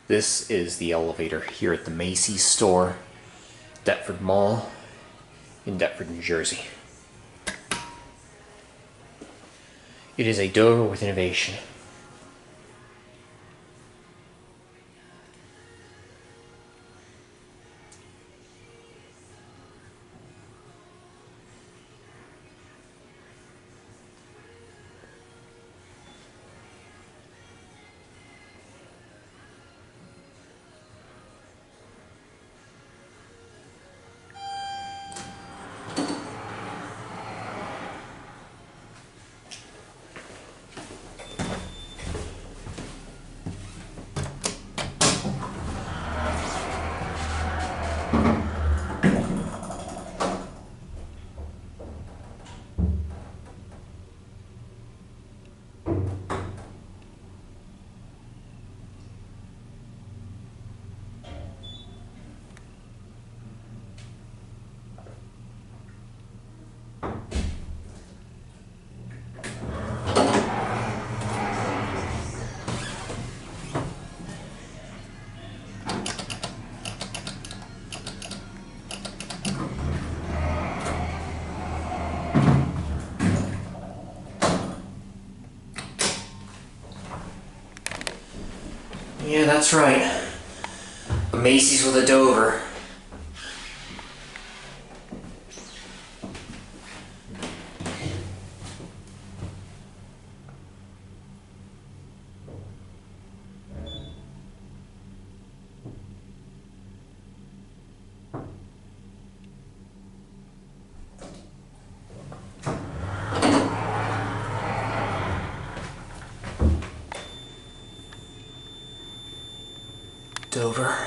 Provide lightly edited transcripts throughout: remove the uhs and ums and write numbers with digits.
This is the elevator here at the Macy store, Deptford Mall, in Deptford, New Jersey. It is a Dover with innovation. Yeah, that's right. A Macy's with a Dover. Dover.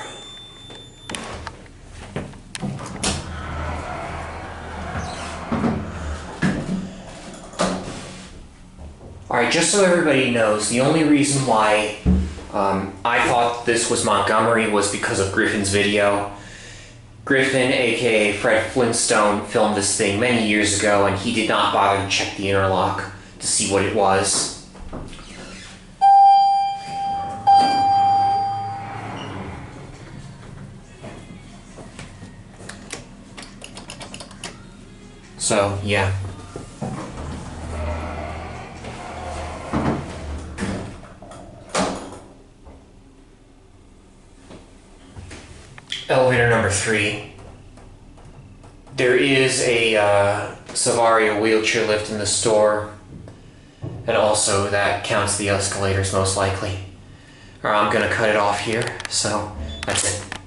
Alright, just so everybody knows, the only reason why I thought this was Montgomery was because of Griffin's video. Griffin, aka Fred Flintstone, filmed this thing many years ago, and he did not bother to check the interlock to see what it was. So, yeah. Elevator number 3. There is a Savaria wheelchair lift in the store, and also that counts the escalators most likely. Or I'm gonna cut it off here, so that's it.